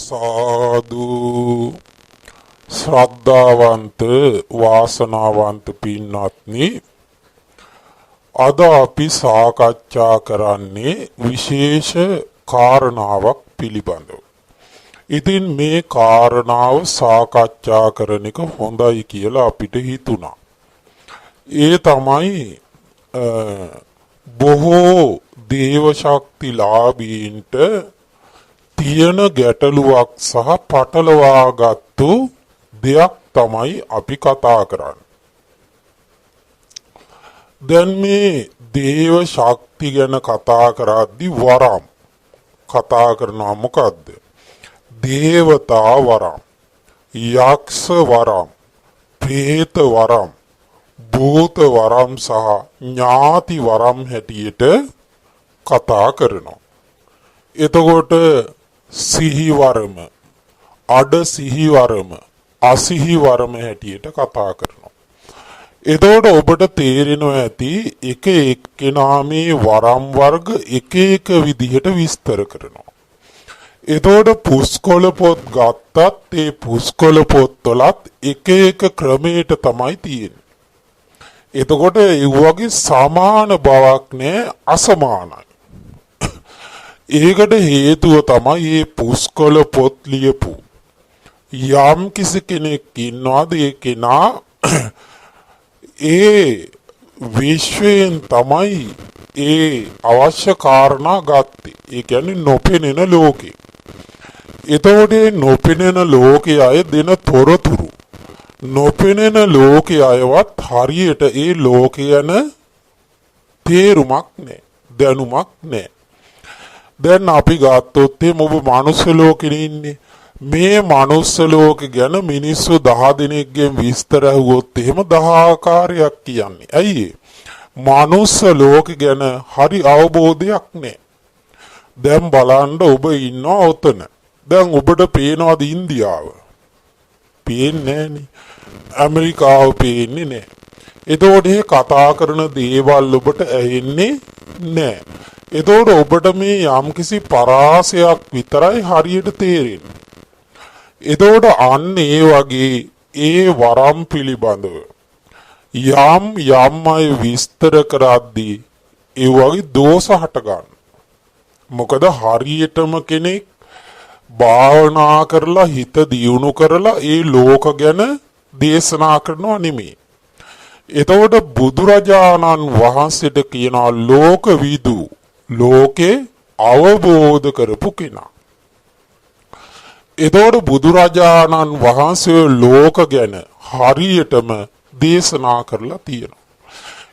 साधु श्रद्धावंत वासनावंत पिन्नात्नी අද අපි සාකච්ඡා කරන්නේ විශේෂ කාරණාවක් පිළිබඳව. ඉතින් මේ කාරණාව සාකච්ඡා කරන එක හොඳයි කියලා අපිට හිතුණා. ඒ තමයි බොහෝ දේව ශක්තිලාභීන්ට තියෙන ගැටලුවක් සහ පටලවාගත්තු දෙයක් තමයි අපි කතා කරන්නේ. දැන් මේ දේව ශක්ති ගැන කතා කරද්දී වරම් කතා කරනවා මොකද්ද? දේවතා වරම්, යක්ෂ වරම්, ප්‍රේත වරම්, භූත වරම් සහ ඥාති වරම් හැටියට කතා කරනවා. එතකොට සිහි වරම, අඩ සිහි වරම, අසිහි වරම හැටියට කතා කරනවා. එතකොට ඔබට තේරෙනවා ඇති එක එක්කෙනා මේ වරම් වර්ග එක එක විදිහට විස්තර කරනවා. එතකොට පුස්කොළ පොත් ගත්තත් ඒ පුස්කොළ පොත්වලත් එක එක ක්‍රමයට තමයි තියෙන්නේ. එතකොට ඒ වගේ සමාන බවක් නෑ, අසමානයි. ඒකට හේතුව තමයි මේ පුස්කොළ පොත් ලියපු යම් කිසි කෙනෙක් ඉන්නවාද ඒ කෙනා ඒ විශ්වයෙන් තමයි ඒ අවශ්‍ය කාරණා ගත්තේ. ඒ කියන්නේ නොපෙනෙන ලෝකේ. එතකොට නොපෙනෙන ලෝකයේ අය දෙන තොරතුරු නොපෙනෙන ලෝකයේ අයවත් හරියට ඒ ලෝකය යන තේරුමක් නැහැ, දැනුමක් නැහැ. දැන් අපි ගත්තොත් ඔබ මනුස්ස ලෝකෙ ඉන්නේ. මේ මනුස්ස ලෝකෙ ගැන මිනිස්සු 10 දෙනෙක්ගෙන් විස්තර ඇහුවොත් එහෙම 10 ආකාරයක් කියන්නේ. ඇයි? මනුස්ස ලෝකෙ ගැන හරි අවබෝධයක් නැහැ. දැන් බලන්න ඔබ ඉන්නවා ඔතන. දැන් ඔබට පේනවාද ඉන්දියාව? පේන්නේ නැහනේ. ඇමරිකාව පේන්නේ නැහැ. එතකොට මේ කතා කරන දේවල් ඔබට ඇහෙන්නේ නැහැ. එතකොට ඔබට මේ යම්කිසි පරාසයක් විතරයි හරියට තේරෙන්නේ. එතකොට අන්න ඒ වගේ ඒ වරම් පිළිබඳව යම් අය විස්තර කරද්දී ඒ වගේ දෝෂ හට ගන්න. මොකද හරියටම කෙනෙක් භාවනා කරලා හිත දියුණු කරලා ඒ ලෝක ගැන දේශනා කරනවා නෙමෙයි. එතකොට බුදුරජාණන් වහන්සේට කියනවා ලෝකවිදු, ලෝකේ අවබෝධ කරපු කෙනා. එතකොට බුදුරජාණන් වහන්සේ ලෝක ගැන හරියටම දේශනා කරලා තියෙනවා.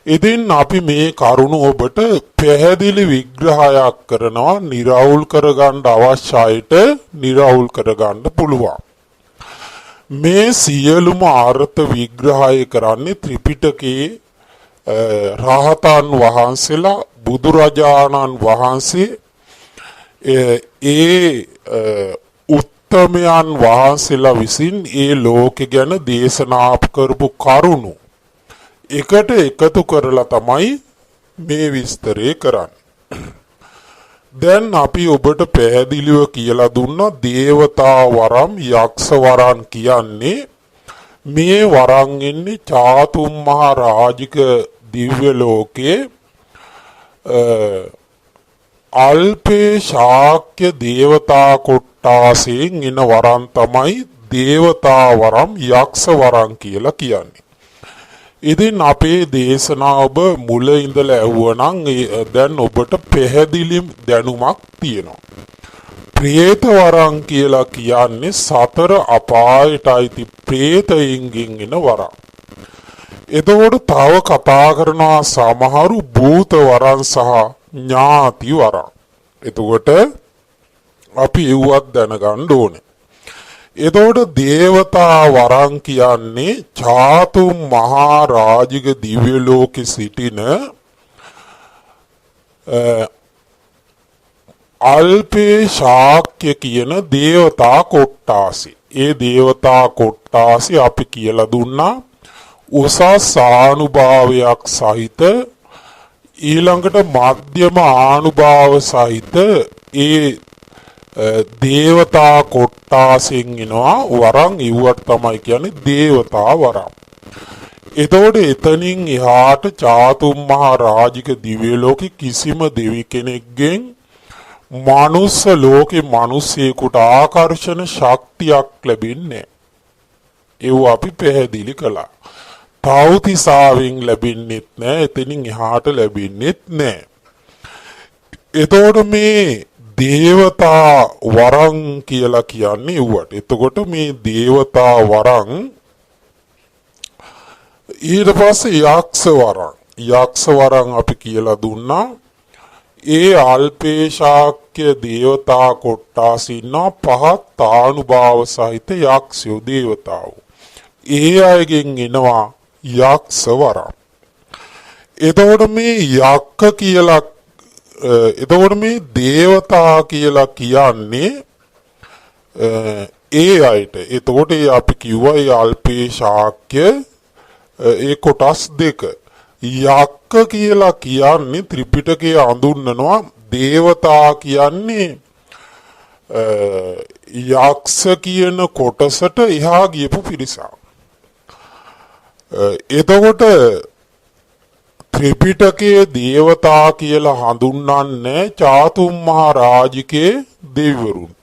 ඉතින් අපි මේ කරුණ ඔබට පැහැදිලි විග්‍රහයක් කරනවා. නිරවුල් කරගන්න අවශ්‍යයිට නිරවුල් කරගන්න පුළුවන්. මේ සියලුම අර්ථ විග්‍රහය කරන්නේ ත්‍රිපිටකයේ රහතන් වහන්සේලා, බුදුරජාණන් වහන්සේ උත්තමයන් වහන්සේලා විසින් ඒ ලෝකෙ ගැන දේශනා කරපු කරුණු එකට එකතු කරලා තමයි මේ විස්තරය කරන්නේ. දැන් අපි ඔබට පැහැදිලිව කියලා දුන්නා දේවතා වරම්, යක්ෂ වරම් කියන්නේ මේ වරම් ඉන්නේ චාතුම් මහා රාජික දිව්‍ය ලෝකයේ අල්පේ ශාක්‍ය දේවතා කොට්ටාසයෙන් එන වරම් තමයි දේවතා වරම්, යක්ෂ වරම් කියලා කියන්නේ. ඉතින් අපේ දේශනාව ඔබ මුල ඉඳලා ඇහුවනම් දැන් ඔබට පැහැදිලි දැනුමක් තියෙනවා. ප්‍රේත වරම් කියලා කියන්නේ සතර අපායට අයිති ප්‍රේතයින්ගෙන් එන වරම්. එතකොට තව කතා කරනවා සමහරු භූත වරම් සහ ඥාති වරම්. එතකොට අපි ඒවත් දැනගන්න ඕනේ. එතකොට දේවතා වරම් කියන්නේ චාතුම් මහා රාජික දිව්‍ය ලෝකෙ සිටින අල්පේ ශාක්‍ය කියන දේවතා කොට්ටාසි. ඒ දේවතා කොට්ටාසි අපි කියලා දුන්නා උසස් ආනුභාවයක් සහිත ඊළඟට මධ්‍යම ආනුභාව සහිත ඒ දේවතා කොට්ටාසෙන් එනවා වරන් ඉව්වට තමයි කියන්නේ දේවතා වරම්. එතකොට එතනින් එහාට චාතුම් මහා රාජික දිව්‍ය ලෝකෙ කිසිම දෙවි කෙනෙක්ගෙන් මනුස්ස ලෝකෙ මිනිසෙකුට ආකර්ෂණ ශක්තියක් ලැබෙන්නේ ඒව අපි පැහැදිලි කළා. තව්තිසාවෙන් ලැබෙන්නෙත් නෑ, එතනින් එහාට ලැබෙන්නෙත් නෑ. එතකොට මේ දේවතා වරං කියලා කියන්නේ ඌවට. එතකොට මේ දේවතා වරං ඊට පස්සේ යක්ෂ වරං. යක්ෂ වරං අපි කියලා දුන්නා. ඒ අල්පේ ශාක්‍ය දේවතා කොට්ටාස ඉන්නවා පහත් ආනුභාව සහිත යක්ෂයෝ දේවතාවෝ. ඒ අයගෙන් එනවා යක්ෂ වරං. එතකොට මේ යක්ක කියලා එතකොට මේ දේවතා කියලා කියන්නේ ඒ අයට. එතකොට අපි කිව්වා ඒ අල්පේ ශාක්‍ය ඒ කොටස් දෙක. යක්ක කියලා කියන්නේ ත්‍රිපිටකයේ අඳුන්වනවා දේවතා කියන්නේ යක්ෂ කියන කොටසට එහා ගියපු පිරිසක්. එතකොට ත්‍රිපිටකයේ දේවතා කියලා හඳුන්වන්නේ චාතුම් මහා රාජිකේ දෙවිවරුන්ට.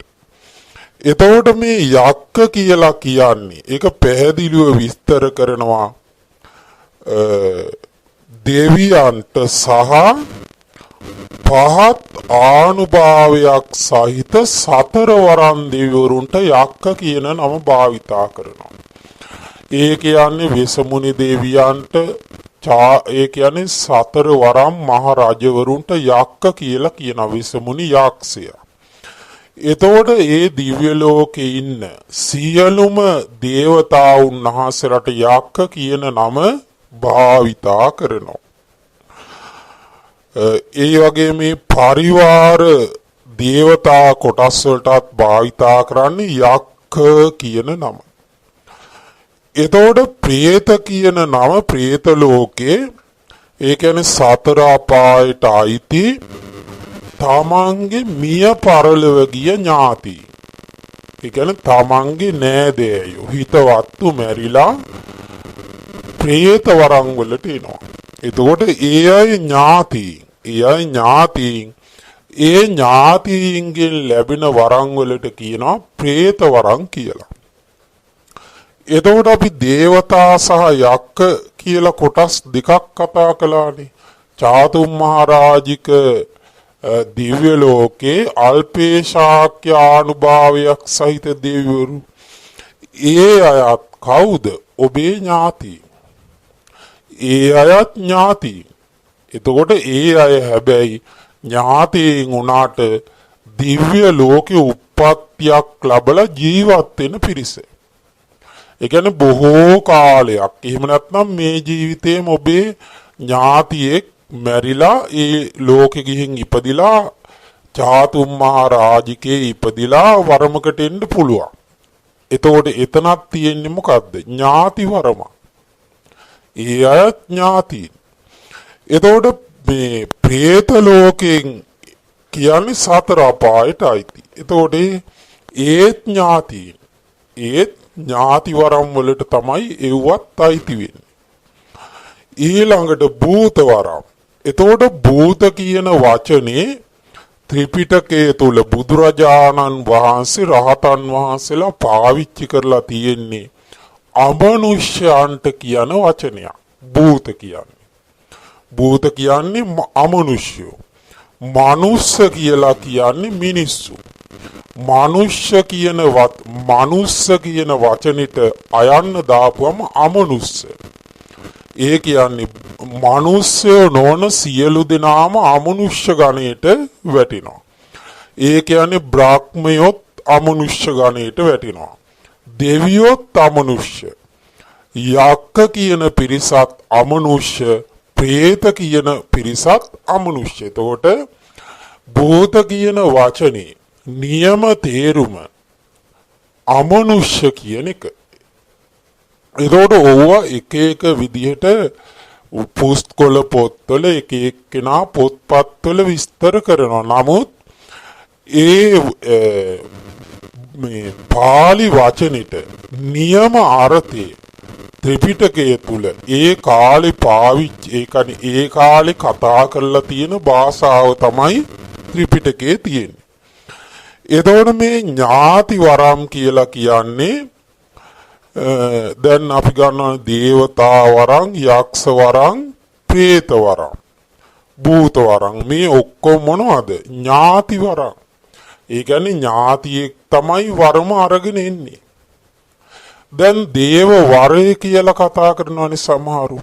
එතකොට මේ යක්ක කියලා කියන්නේ ඒක පැහැදිලිව විස්තර කරනවා දෙවියන්ට සහ පහත් ආනුභාවයක් සහිත සතර වරන් දෙවිවරුන්ට යක්ක කියන නම භාවිතා කරනවා. ඒ කියන්නේ වෙසමුනි දෙවියන්ට ඒ කියන්නේ සතර වරම් මහ රජවරුන්ට යක්ක කියලා කියන වෙසමුනි යක්ෂය. එතකොට ඒ දිව්‍ය ලෝකේ ඉන්න සියලුම දේවතාවුන් වහන්සේලාට යක්ක කියන නම භාවිතා කරනවා. ඒ වගේ මේ පරිවාර දේවතා කොටස් වලටත් භාවිතා කරන්නේ යක්ක කියන නම. එතකොට ප්‍රේත කියන නම ප්‍රේත ලෝකේ ඒ කියන්නේ සතර අපායට අයිති තමන්ගේ මිය පරලොව ගිය ඥාති. ඒ කියන්නේ තමන්ගේ නෑදෑයෝ හිතවත්තු මැරිලා ප්‍රේත වරන් වලට එනවා. එතකොට ඒ අය ඥාතීන්ගෙන් ලැබෙන වරන් වලට කියනවා ප්‍රේත වරන් කියලා. එතකොට අපි දේවතා සහ යක්ක කියලා කොටස් දෙකක් කතා කළානේ. චාතුම් මහා රාජික දිව්‍ය ලෝකේ අල්පේ ශාක්‍ය ආනුභාවයක් සහිත දෙවිවරු. ඒ අයත් කවුද? ඔබේ ඥාති. ඒ අයත් ඥාති. එතකොට ඒ අය හැබැයි ඥාතීන් උනාට දිව්‍ය ලෝකේ උප්පත්තියක් ලැබලා ජීවත් වෙන පිරිස. ඒ කියන්නේ බොහෝ කාලයක්. එහෙම නැත්නම් මේ ජීවිතේම ඔබේ ඥාතියෙක් මැරිලා ඒ ලෝකෙ ගිහින් ඉපදිලා චාතුම් මහා රාජිකේ ඉපදිලා වරමකට එන්න පුළුවන්. එතකොට එතනක් තියෙන්නේ මොකද්ද? ඥාති වරම. ඒ අය ඥාති. එතකොට මේ പ്രേත ලෝකෙන් කියන්නේ සතර අපායට අයිති. එතකොට ඒත් ඥාති. ඒත් ඥාති වරම් වලට තමයි එව්වත් අයිති වෙන්නේ. ඊළඟට භූත වරම්. එතකොට භූත කියන වචනේ ත්‍රිපිටකයේ තුල බුදුරජාණන් වහන්සේ රහතන් වහන්සේලා පාවිච්චි කරලා තියෙන්නේ අමනුෂ්‍යයන්ට කියන වචනයක්. භූත කියන්නේ. භූත කියන්නේ අමනුෂ්‍යෝ. මනුස්ස කියලා කියන්නේ මිනිස්සු. මනුෂ්‍ය කියන වචනෙට අයන්න දාපුවම අමනුස්ස. ඒ කියන්නේ මනුස්සයෝ නොවන සියලු දෙනාම අමනුෂ්‍ය ගණයට වැටෙනවා. ඒ කියන්නේ බ්‍රාහ්මයොත් අමනුෂ්‍ය ගණයට වැටෙනවා. දෙවියොත් අමනුෂ්‍ය. යක්ක කියන පිරිසත් අමනුෂ්‍ය. പ്രേත කියන පිරිසත් අමනුෂ්‍ය. එතකොට භූත කියන වචනේ නියම තේරුම අමනුෂ්‍ය කියන එක. එතකොට ඕවා එක එක විදිහට පුස්තකොළ පොත්වල එක එක්කෙනා පොත්පත්වල විස්තර කරනවා. නමුත් මේ පාලි වචනෙට නියම අර්ථය ත්‍රිපිටකය තුල ඒ කාලේ පාවිච්චි ඒ කියන්නේ ඒ කාලේ කතා කරලා තියෙන භාෂාව තමයි ත්‍රිපිටකයේ තියෙන්නේ. එතකොට මේ ඥාති වරම් කියලා කියන්නේ දැන් අපි ගන්නවා දේවතා වරම්, යක්ෂ වරම්, പ്രേත වරම්, භූත වරම් මේ ඔක්කොම මොනවද? ඥාති වරම්. ඒ කියන්නේ ඥාතියෙක් තමයි වරම අරගෙන එන්නේ. දැන් දේව වරය කියලා කතා කරනවානේ සමහරු.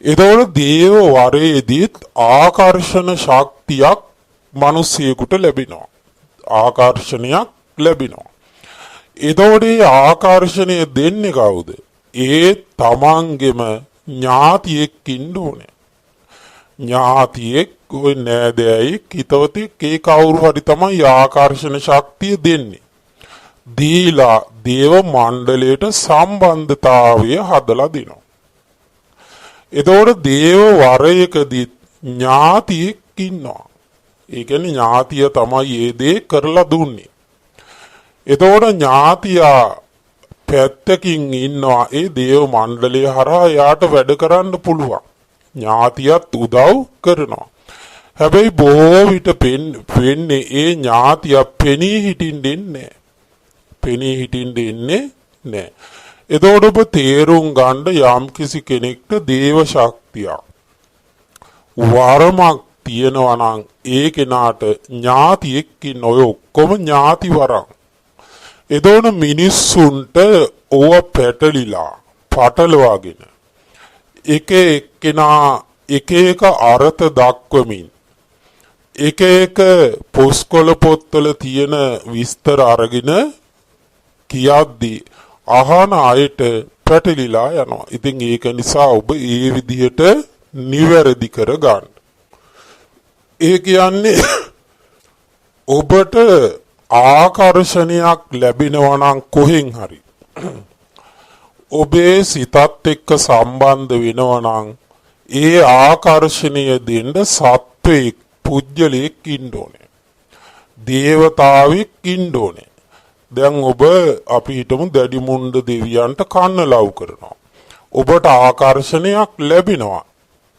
එතකොට දේව වරයේදීත් ආකර්ෂණ ශක්තියක් මිනිසියෙකුට ලැබෙනවා. ආකර්ෂණයක් ලැබෙනවා. එතකොට මේ ආකර්ෂණය දෙන්නේ කවුද? ඒ තමන්ගෙම ඥාතියෙක් ඉන්න ඕනේ. ඥාතියෙක් ඔය නෑදෑයෙක් හිතවතෙක් ඒ කවුරු හරි තමයි ආකර්ෂණ ශක්තිය දෙන්නේ. දීලා දේව මණ්ඩලයට සම්බන්ධතාවය හදලා දෙනවා. එතකොට දේව වරයකදී ඥාතියෙක් ඉන්නවා. ඒ කියන්නේ ඥාතිය තමයි ඒ දේ කරලා දුන්නේ. එතකොට ඥාතියා පැත්තකින් ඉන්නවා ඒ දේව මණ්ඩලය හරහා යාට වැඩ කරන්න පුළුවන්. ඥාතියත් උදව් කරනවා. හැබැයි බොහෝ විට වෙන්නේ ඒ ඥාතිය පෙනී හිටින්න දෙන්නේ පෙනී හිටින්න දෙන්නේ නැහැ. එතකොට ඔබ තේරුම් ගන්න යම්කිසි කෙනෙක්ට දේව ශක්තිය වරමක් තියෙනවා නම් ඒ කෙනාට ඥාතියෙක් ඉන්න ඔය ඔක්කොම ඥාති වරම්. එතකොට මිනිස්සුන්ට ඕව පැටලිලා පටලවාගෙන එක එක්කෙනා එක එක අර්ථ දක්වමින් එක එක පොස්කොළ පොත්වල තියෙන විස්තර අරගෙන කියද්දී අහන අයට පැටලිලා යනවා. ඉතින් ඒක නිසා ඔබ ඒ විදිහට නිවැරදි කර ගන්න. ඒ කියන්නේ ඔබට ආකර්ෂණයක් ලැබෙනවා නම් කොහෙන් හරි ඔබේ සිතත් එක්ක සම්බන්ධ වෙනවා නම් ඒ ආකර්ෂණය දෙන්න සත්වෙක් පුජ්‍යලෙක් ඉන්න ඕනේ. දේවතාවෙක් ඉන්න ඕනේ. දැන් ඔබ අපි හිතමු දැඩි මුණ්ඩ දෙවියන්ට කන්න ලව් කරනවා. ඔබට ආකර්ෂණයක් ලැබෙනවා.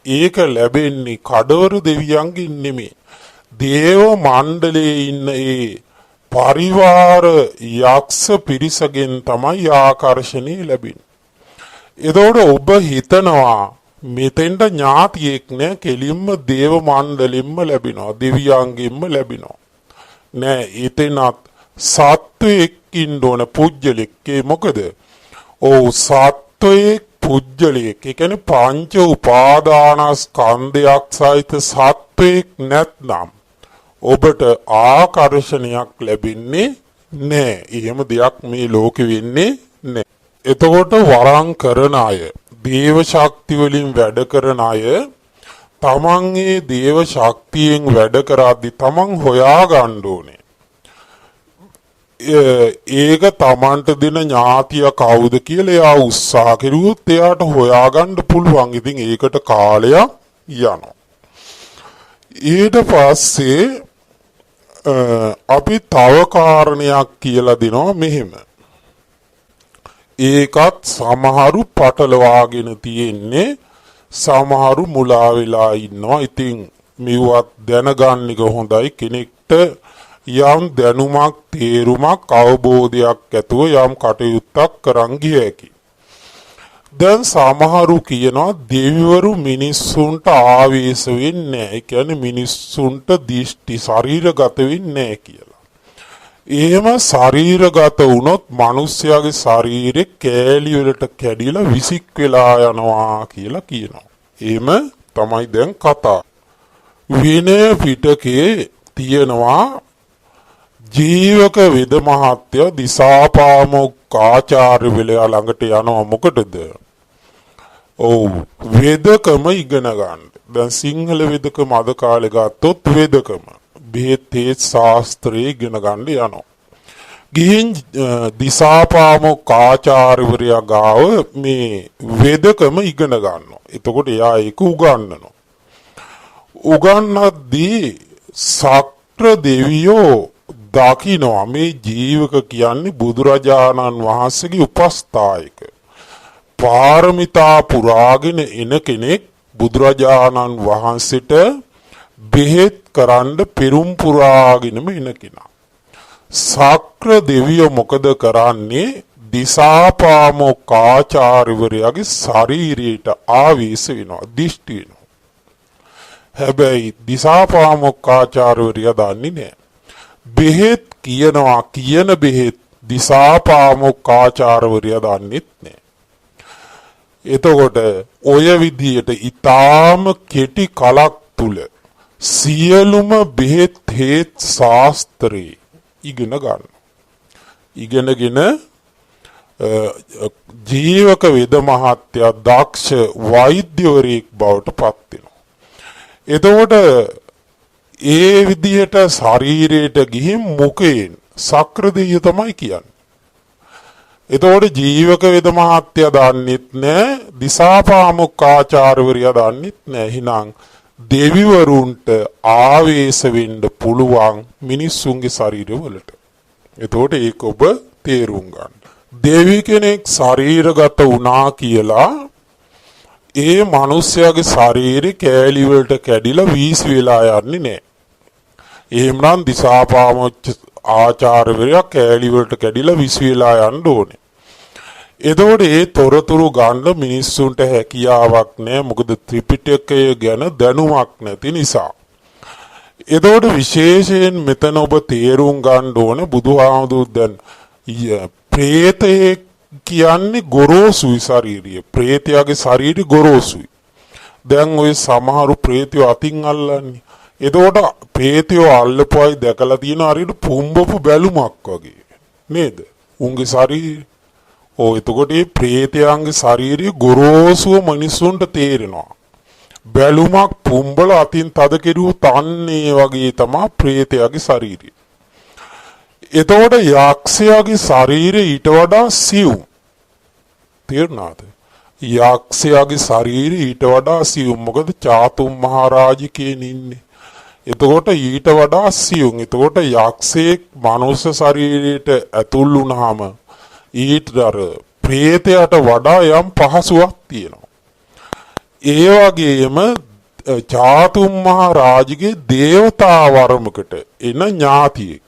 ඒක ලැබෙන්නේ කඩවර දෙවියන්ගෙන් නෙමෙයි. දේව මණ්ඩලයේ ඉන්න ඒ පරිවාර යක්ෂ පිරිසගෙන් තමයි ආකර්ෂණය ලැබෙන්නේ. එතකොට ඔබ හිතනවා මෙතෙන්ට ඥාතියෙක් නෑ කෙලින්ම දේව මණ්ඩලෙම්ම ලැබෙනවා දෙවියන්ගෙන්ම ලැබෙනවා. නෑ එතනත් සත්වයෙක් ඉන්න ඕන පුජ්‍යලෙක්. මොකද ඔව් සත්වයෙක් පුජ්‍යලෙක්. ඒ කියන්නේ පංච උපාදානස්කන්ධයක් සහිත සත්වයෙක් නැත්නම් ඔබට ආකර්ෂණයක් ලැබෙන්නේ නෑ. එහෙම දෙයක් මේ ලෝකෙ වෙන්නේ නෑ. එතකොට වරම් කරන අය, දේව ශක්ති වලින් වැඩ කරන අය තමන්ගේ දේව ශක්තියෙන් වැඩ කරද්දී තමන් හොයා ගන්න ඕනේ. ඒක තමන්ට දෙන ඥාතිය කවුද කියලා එයා උත්සාහ කරුවොත් එයාට හොයාගන්න පුළුවන්. ඉතින් ඒකට කාලයක් යනවා. ඊට පස්සේ අපි තව කාරණයක් කියලා දෙනවා මෙහෙම. ඒකත් සමහරු පටලවාගෙන තියෙන්නේ, සමහරු මුලා වෙලා ඉන්නවා. ඉතින් මෙවත් දැනගන්න එක හොඳයි. කෙනෙක්ට යම් දැනුමක්, තේරුමක්, අවබෝධයක් ඇතුව යම් කටයුත්තක් කරන් ගිය හැකි. දැන් සමහරු කියනවා දෙවිවරු මිනිස්සුන්ට ආවේශ වෙන්නේ නැහැ. ඒ කියන්නේ මිනිස්සුන්ට දිෂ්ටි ශරීරගත වෙන්නේ නැහැ කියලා. එහෙම ශරීරගත වුණොත් මිනිස්යාගේ ශරීරේ කෑලි වලට කැඩිලා විසික් වෙලා යනවා කියලා කියනවා. එහෙම තමයි දැන් කතා. විනය පිටකේ තියෙනවා ජීවක වෙද මහත්ය දිසාපාමොක් ආචාර්යවරයා ළඟට යනවා. මොකටද? ඔව් වේදකම ඉගෙන ගන්න. දැන් සිංහල වේදකම අද කාලේ ගත්තොත් වේදකම බෙහෙත් ශාස්ත්‍රයේ ඉගෙන ගන්න යනවා. ගිහින් දිසාපාමොක් ආචාර්යවරයා ගාව මේ වේදකම ඉගෙන ගන්නවා. එතකොට එයා ඒක උගන්වනවා. උගන්වද්දී සක්‍ර දෙවියෝ දකිනවා මේ ජීවක කියන්නේ බුදුරජාණන් වහන්සේගේ උපස්ථායක. පාරමිතා පුරාගෙන එන කෙනෙක් බුදුරජාණන් වහන්සේට බෙහෙත් කරන්න පෙරුම් පුරාගෙනම එන කෙනා. ශක්‍ර දෙවියෝ මොකද කරන්නේ? දිසාපාමොක් ආචාර්යවරයාගේ ශරීරයට ආවේශ වෙනවා, දිෂ්ටි වෙනවා. හැබැයි දිසාපාමොක් ආචාර්යවරයා දන්නේ නැහැ. බෙහෙත් කියනවා, කියන බෙහෙත් දිසාපාමොක් ආචාර්යවරයා දන්නෙත් නැහැ. එතකොට ඔය විදියට ඊටාම කෙටි කලක් තුල සියලුම බෙහෙත් හේත් ශාස්ත්‍රේ ඉගෙන ගන්න. ඉගෙනගෙන ජීවක වේද මහත්තයා දක්ෂ වෛද්‍යවරයෙක් බවට පත් වෙනවා. එතකොට ඒ විදිහට ශරීරයට ගිහින් මුකෙන් සක්‍රදීය තමයි කියන්නේ. එතකොට ජීවක වේද මහත්තයා දන්නෙත් නැහැ, දිසාපාමොක් ආචාර්යවරයා දන්නෙත් නැහැ. එහෙනම් දෙවිවරුන්ට ආවේශ වෙන්න පුළුවන් මිනිස්සුන්ගේ ශරීරවලට. එතකොට ඒක ඔබ තේරුම් ගන්න. දෙවි කෙනෙක් ශරීරගත වුණා කියලා ඒ මිනිස්යාගේ ශරීරේ කෑලි වලට කැඩිලා වීසි වෙලා යන්නේ නැහැ. එහෙමනම් දිසාපාමොක් ආචාර්යවරයා කෑලි වලට කැඩිලා විසි වෙලා යන්න ඕනේ. එතකොට ඒ තොරතුරු ගන්න මිනිස්සුන්ට හැකියාවක් නැහැ. මොකද ත්‍රිපිටකය ගැන දැනුමක් නැති නිසා. එතකොට විශේෂයෙන් මෙතන ඔබ තේරුම් ගන්න ඕන බුදුහාමුදුරුවෝ දැන් ප්‍රේතයේ කියන්නේ ගොරෝසුයි ශරීරය. ප්‍රේතයාගේ ශරීරය ගොරෝසුයි. දැන් ওই සමහරු ප්‍රේතයෝ අතින් අල්ලන්නේ. එතකොට ප්‍රේතයෝ අල්ලපුවයි දැකලා තියෙන හරියට පුම්බපු බැලුමක් වගේ නේද? උන්ගේ ශරීරය. එතකොට මේ ප්‍රේතයන්ගේ ශරීරය ගොරෝසුව මිනිස්සුන්ට තේරෙනවා. බැලුමක් පුම්බල අතින් තද කෙරුවොත් අන්නේ වගේ තමයි ප්‍රේතයාගේ ශරීරය. එතකොට යක්ෂයාගේ ශරීරය ඊට වඩා සියුම්. තේරුණාද? යක්ෂයාගේ ශරීරය ඊට වඩා සියුම්. මොකද චාතුම් මහරජකෙන් ඉන්නේ. එතකොට ඊට වඩා සියුම්. එතකොට යක්ෂයෙක් මනුෂ්‍ය ශරීරයට ඇතුල් වුණාම ඊට ප්‍රේතයට වඩා යම් පහසුවක් තියෙනවා. ඒ වගේම චාතුම් මහරජගේ දේවතා වර්මකට එන ඥාතියෙක්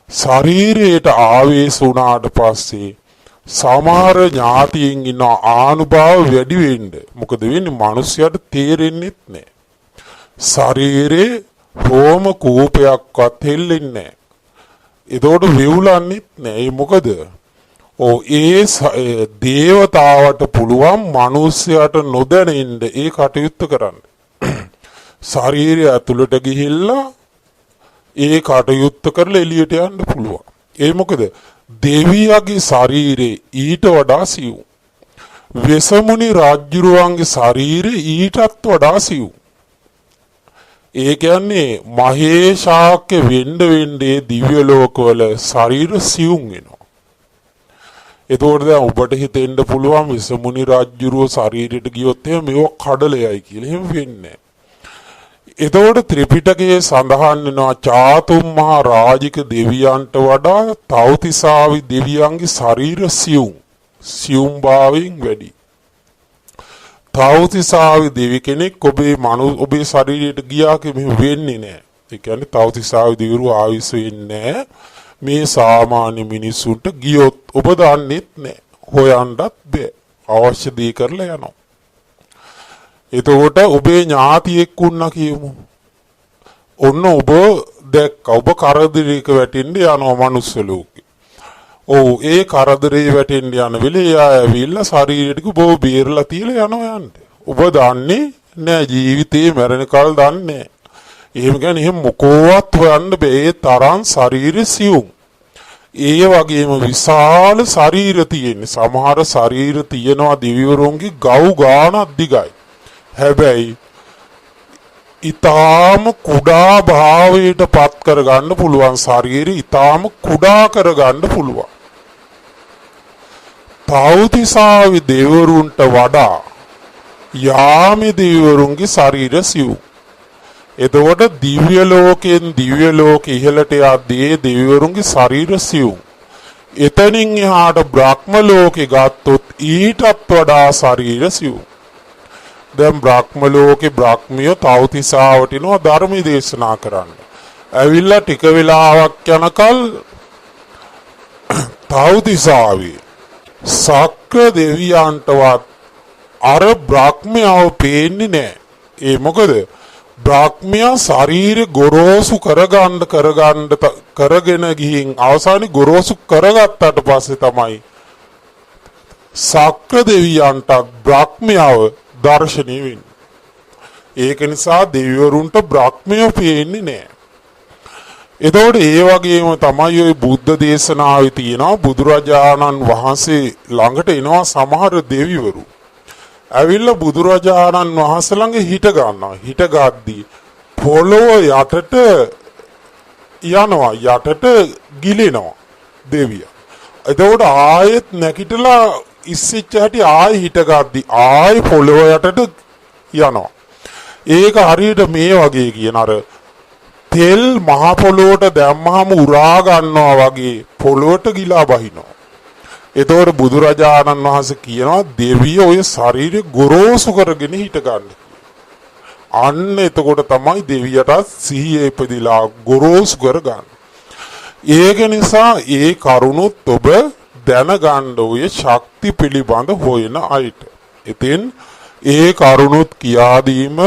ශරීරයට ආවේශ වුණාට පස්සේ සමහර ඥාතියින් ඉන්න ආනුභාව වැඩි වෙන්න. මොකද වෙන්නේ? මිනිස්යාට තේරෙන්නේ නැහැ. ශරීරේ රෝම කූපයක්වත් හෙල්ලෙන්නේ නැහැ. ඒතකොට වෙවුලන්නේ නැහැ. මොකද ඒ දේවතාවට පුළුවන් මිනිස්යාට නොදැනෙන්න ඒ කටයුත්ත කරන්න. ශරීරය ඇතුළට ගිහිල්ලා ඒ කටයුත්ත කරලා එළියට යන්න පුළුවන්. ඒ මොකද දෙවියගේ ශරීරේ ඊට වඩා සියුම්. වෙසමුණි රජුරුවන්ගේ ශරීරේ ඊටත් වඩා සියුම්. ඒ කියන්නේ මහේශාක්‍ය වෙන්නේ දිව්‍ය ලෝකවල ශරීර සියුම් වෙනවා. එතකොට දැන් ඔබට හිතෙන්න පුළුවන් වෙසමුණි රජුරුව ශරීරයට ගියොත් එහෙම මේක කඩලයයි කියලා. එහෙම වෙන්නේ නැහැ. එතකොට ත්‍රිපිටකයේ සඳහන් වෙනවා චාතුම් මහ රාජික දෙවියන්ට වඩා තව්තිසාවි දෙවියන්ගේ ශරීර සියුම් භාවයෙන් වැඩි. තව්තිසාවි දෙවි කෙනෙක් ඔබේ ශරීරයට ගියා කියලා වෙන්නේ නැහැ. ඒ කියන්නේ තව්තිසාවි දෙවිවරු ආවිස වෙන්නේ නැහැ. මේ සාමාන්‍ය මිනිසුන්ට ගියොත් ඔබ දන්නෙත් නැහැ. හොයන්නත් බෑ. අවශ්‍ය දේ කරලා යනවා. එතකොට ඔබේ ඥාතියෙක් වුණා කියමු. ඔන්න ඔබ දැක්ක ඔබ කරදරයක වැටෙන්න යනවා මනුස්ස ලෝකේ. ඒ කරදරේ වැටෙන්න යන වෙලේ එයා ඇවිල්ලා ශරීරයට ඔබ බේරලා තියලා යනවා යන්න. ඔබ දන්නේ නෑ ජීවිතේ මැරෙන කල් දන්නේ. එහෙම කියන්නේ එහෙම මොකවත් හොයන්න බෑ. තරම් ශරීරය සියුම්. ඒ වගේම විශාල ශරීර තියෙන. සමහර ශරීර තියෙනවා දිවිවරුන්ගේ ගව් ගානක් දිගයි. හැබැයි ඊටාම කුඩා භාවයට පත් කරගන්න පුළුවන් ශරීරය ඊටාම කුඩා කරගන්න පුළුවන්. තව්තිසාවි දෙවිවරුන්ට වඩා යාමි දෙවිවරුන්ගේ ශරීර සියුම්. එතකොට දිව්‍ය ලෝකයෙන් දිව්‍ය ලෝක ඉහළට යද්දී ඒ දෙවිවරුන්ගේ ශරීර සියුම්. එතනින් එහාට බ්‍රහ්ම ලෝකෙ ගත්තොත් ඊටත් වඩා ශරීර සියුම්. දැන් බ්‍රහ්ම ලෝකේ බ්‍රහ්මිය තවතිසාවට එනවා ධර්ම දේශනා කරන්න. ඇවිල්ලා ටික වෙලාවක් යනකල් තවතිසාවේ සක්‍ර දෙවියන්ටවත් අර බ්‍රහ්මයාව පේන්නේ නැහැ. ඒ මොකද බ්‍රහ්මයා ශරීරය ගොරෝසු කරගෙන ගිහින් අවසානයේ ගොරෝසු කරගත්තට පස්සේ තමයි සක්‍ර දෙවියන්ට බ්‍රහ්මයාව දර්ශනය වෙන්නේ. ඒක නිසා දෙවිවරුන්ට බ්‍රහ්මයෝ පේන්නේ නැහැ. එතකොට ඒ වගේම තමයි ওই බුද්ධ දේශනාවේ තියෙනවා බුදුරජාණන් වහන්සේ ළඟට එනවා සමහර දෙවිවරු. ඇවිල්ලා බුදුරජාණන් වහන්සේ ළඟ හිට ගන්නවා. හිට ගද්දී පොළොව යටට යනවා, යටට ගිලිනවා දෙවියා. එතකොට ආයෙත් නැගිටලා ඉස්සිච්ච හැටි ආයෙ හිට ගද්දී ආයෙ පොළොව යටට යනවා. ඒක හරියට මේ වගේ කියන අර තෙල් මහ පොළොවට දැම්මහම උරා ගන්නවා වගේ පොළොවට ගිලා බහිනවා. එතකොට බුදුරජාණන් වහන්සේ කියනවා දෙවියෝ ඔය ශරීරය ගොරෝසු කරගෙන හිට ගන්න. අන්න එතකොට තමයි දෙවියට සිහිය ඉපදිලා ගොරෝසු කරගන්න. ඒක නිසා ඒ කරුණුත් ඔබ දැනගන්න ඔය ශක්ති පිළිබඳ හොයන අයට. ඉතින් ඒ කරුණුත් කියා දීම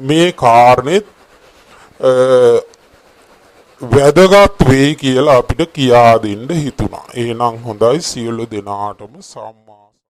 මේ කාරණෙත් වැදගත් වෙයි කියලා අපිට කියා දෙන්න හිතුණා. එහෙනම් හොඳයි සියලු දෙනාටම සම්මා